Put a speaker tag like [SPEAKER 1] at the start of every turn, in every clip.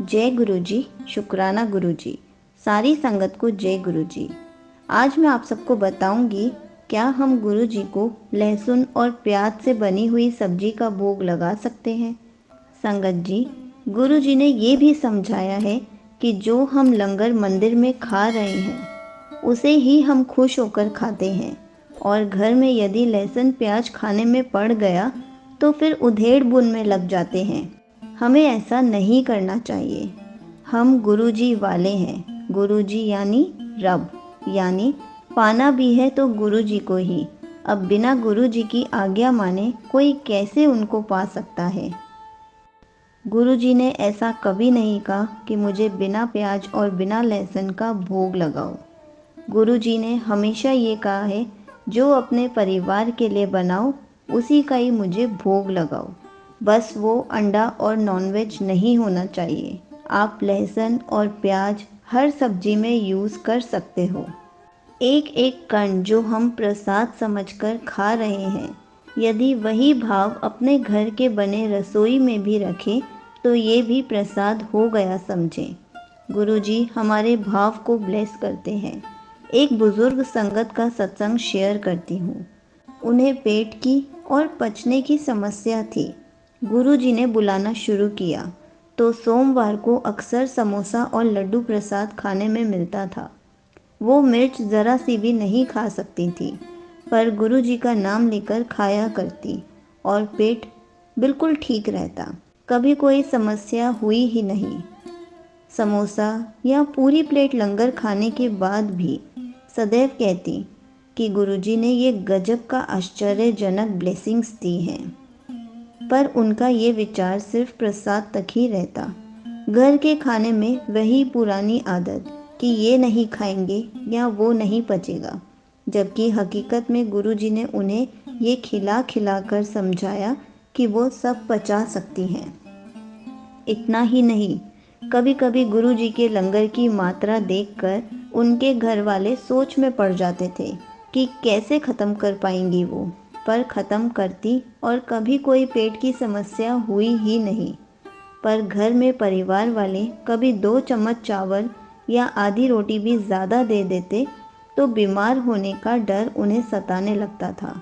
[SPEAKER 1] जय गुरुजी, शुक्राना गुरुजी, सारी संगत को जय गुरुजी। आज मैं आप सबको बताऊंगी क्या हम गुरुजी को लहसुन और प्याज से बनी हुई सब्जी का भोग लगा सकते हैं। संगत जी, गुरुजी ने ये भी समझाया है कि जो हम लंगर मंदिर में खा रहे हैं उसे ही हम खुश होकर खाते हैं, और घर में यदि लहसुन प्याज खाने में पड़ गया तो फिर उधेड़ बुन में लग जाते हैं। हमें ऐसा नहीं करना चाहिए। हम गुरुजी वाले हैं। गुरुजी यानी रब, यानी पाना भी है तो गुरुजी को ही। अब बिना गुरुजी की आज्ञा माने कोई कैसे उनको पा सकता है। गुरुजी ने ऐसा कभी नहीं कहा कि मुझे बिना प्याज और बिना लहसुन का भोग लगाओ। गुरुजी ने हमेशा ये कहा है, जो अपने परिवार के लिए बनाओ उसी का ही मुझे भोग लगाओ। बस वो अंडा और नॉनवेज नहीं होना चाहिए। आप लहसुन और प्याज हर सब्जी में यूज़ कर सकते हो। एक एक कण जो हम प्रसाद समझकर खा रहे हैं, यदि वही भाव अपने घर के बने रसोई में भी रखें तो ये भी प्रसाद हो गया समझें। गुरुजी हमारे भाव को ब्लेस करते हैं। एक बुज़ुर्ग संगत का सत्संग शेयर करती हूँ। उन्हें पेट की और पचने की समस्या थी। गुरुजी ने बुलाना शुरू किया तो सोमवार को अक्सर समोसा और लड्डू प्रसाद खाने में मिलता था। वो मिर्च ज़रा सी भी नहीं खा सकती थी, पर गुरुजी का नाम लेकर खाया करती और पेट बिल्कुल ठीक रहता। कभी कोई समस्या हुई ही नहीं। समोसा या पूरी प्लेट लंगर खाने के बाद भी सदैव कहती कि गुरुजी ने ये गजब का आश्चर्यजनक ब्लेसिंग्स दी हैं। पर उनका ये विचार सिर्फ प्रसाद तक ही रहता। घर के खाने में वही पुरानी आदत कि ये नहीं खाएंगे या वो नहीं पचेगा, जबकि हकीकत में गुरुजी ने उन्हें ये खिला खिला कर समझाया कि वो सब पचा सकती हैं। इतना ही नहीं, कभी कभी गुरुजी के लंगर की मात्रा देखकर उनके घर वाले सोच में पड़ जाते थे कि कैसे ख़त्म कर पाएंगी वो, पर ख़त्म करती और कभी कोई पेट की समस्या हुई ही नहीं। पर घर में परिवार वाले कभी 2 चम्मच चावल या आधी रोटी भी ज़्यादा दे देते तो बीमार होने का डर उन्हें सताने लगता था।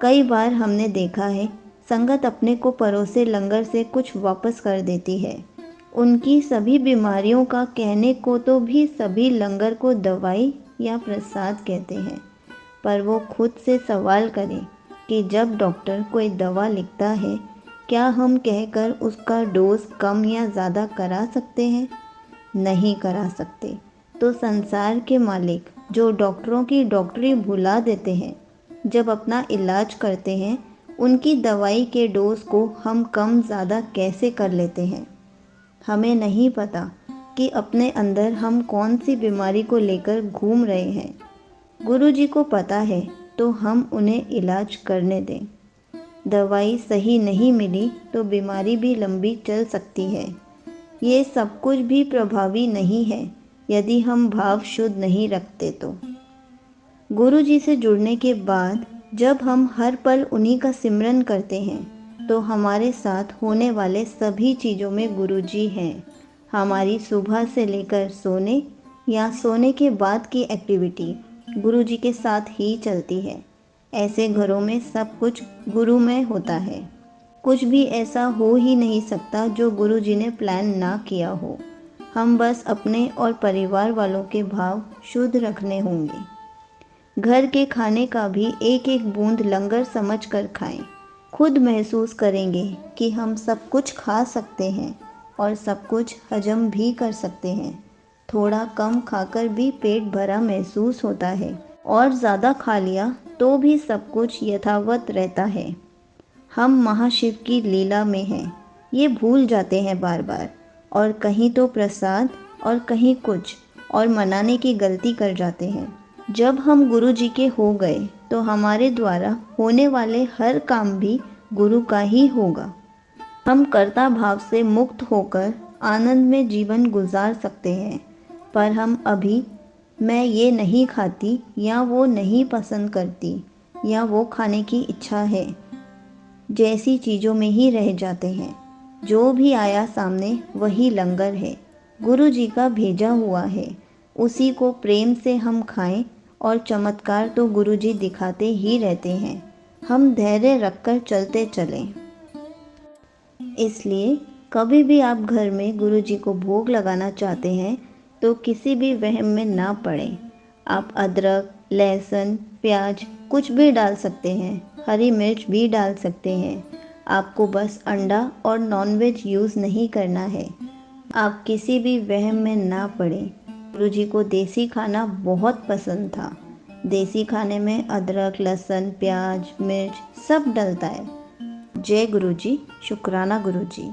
[SPEAKER 1] कई बार हमने देखा है, संगत अपने को परोसे लंगर से कुछ वापस कर देती है। उनकी सभी बीमारियों का कहने को तो भी सभी लंगर को दवाई या प्रसाद कहते हैं, पर वो खुद से सवाल करें कि जब डॉक्टर कोई दवा लिखता है, क्या हम कहकर उसका डोज कम या ज़्यादा करा सकते हैं? नहीं करा सकते। तो संसार के मालिक जो डॉक्टरों की डॉक्टरी भुला देते हैं, जब अपना इलाज करते हैं, उनकी दवाई के डोज को हम कम ज़्यादा कैसे कर लेते हैं। हमें नहीं पता कि अपने अंदर हम कौन सी बीमारी को लेकर घूम रहे हैं। गुरुजी को पता है, तो हम उन्हें इलाज करने दें। दवाई सही नहीं मिली तो बीमारी भी लंबी चल सकती है। ये सब कुछ भी प्रभावी नहीं है यदि हम भाव शुद्ध नहीं रखते तो। गुरुजी से जुड़ने के बाद जब हम हर पल उन्हीं का सिमरन करते हैं तो हमारे साथ होने वाले सभी चीज़ों में गुरुजी हैं। हमारी सुबह से लेकर सोने या सोने के बाद की एक्टिविटी गुरुजी के साथ ही चलती है। ऐसे घरों में सब कुछ गुरुमय होता है। कुछ भी ऐसा हो ही नहीं सकता जो गुरुजी ने प्लान ना किया हो। हम बस अपने और परिवार वालों के भाव शुद्ध रखने होंगे। घर के खाने का भी एक एक बूंद लंगर समझ कर खाएं। खुद महसूस करेंगे कि हम सब कुछ खा सकते हैं और सब कुछ हजम भी कर सकते हैं। थोड़ा कम खाकर भी पेट भरा महसूस होता है, और ज़्यादा खा लिया तो भी सब कुछ यथावत रहता है। हम महाशिव की लीला में हैं, ये भूल जाते हैं बार बार, और कहीं तो प्रसाद और कहीं कुछ और मनाने की गलती कर जाते हैं। जब हम गुरु जी के हो गए तो हमारे द्वारा होने वाले हर काम भी गुरु का ही होगा। हम कर्ता भाव से मुक्त होकर आनंद में जीवन गुजार सकते हैं। पर हम अभी मैं ये नहीं खाती या वो नहीं पसंद करती या वो खाने की इच्छा है जैसी चीज़ों में ही रह जाते हैं। जो भी आया सामने वही लंगर है, गुरु जी का भेजा हुआ है, उसी को प्रेम से हम खाएं। और चमत्कार तो गुरु जी दिखाते ही रहते हैं, हम धैर्य रखकर चलते चलें। इसलिए कभी भी आप घर में गुरु जी को भोग लगाना चाहते हैं तो किसी भी वहम में ना पड़ें। आप अदरक, लहसुन, प्याज कुछ भी डाल सकते हैं, हरी मिर्च भी डाल सकते हैं। आपको बस अंडा और नॉनवेज यूज़ नहीं करना है। आप किसी भी वहम में ना पड़ें। गुरु जी को देसी खाना बहुत पसंद था। देसी खाने में अदरक, लहसुन, प्याज, मिर्च सब डलता है। जय गुरु जी, शुक्राना गुरु जी।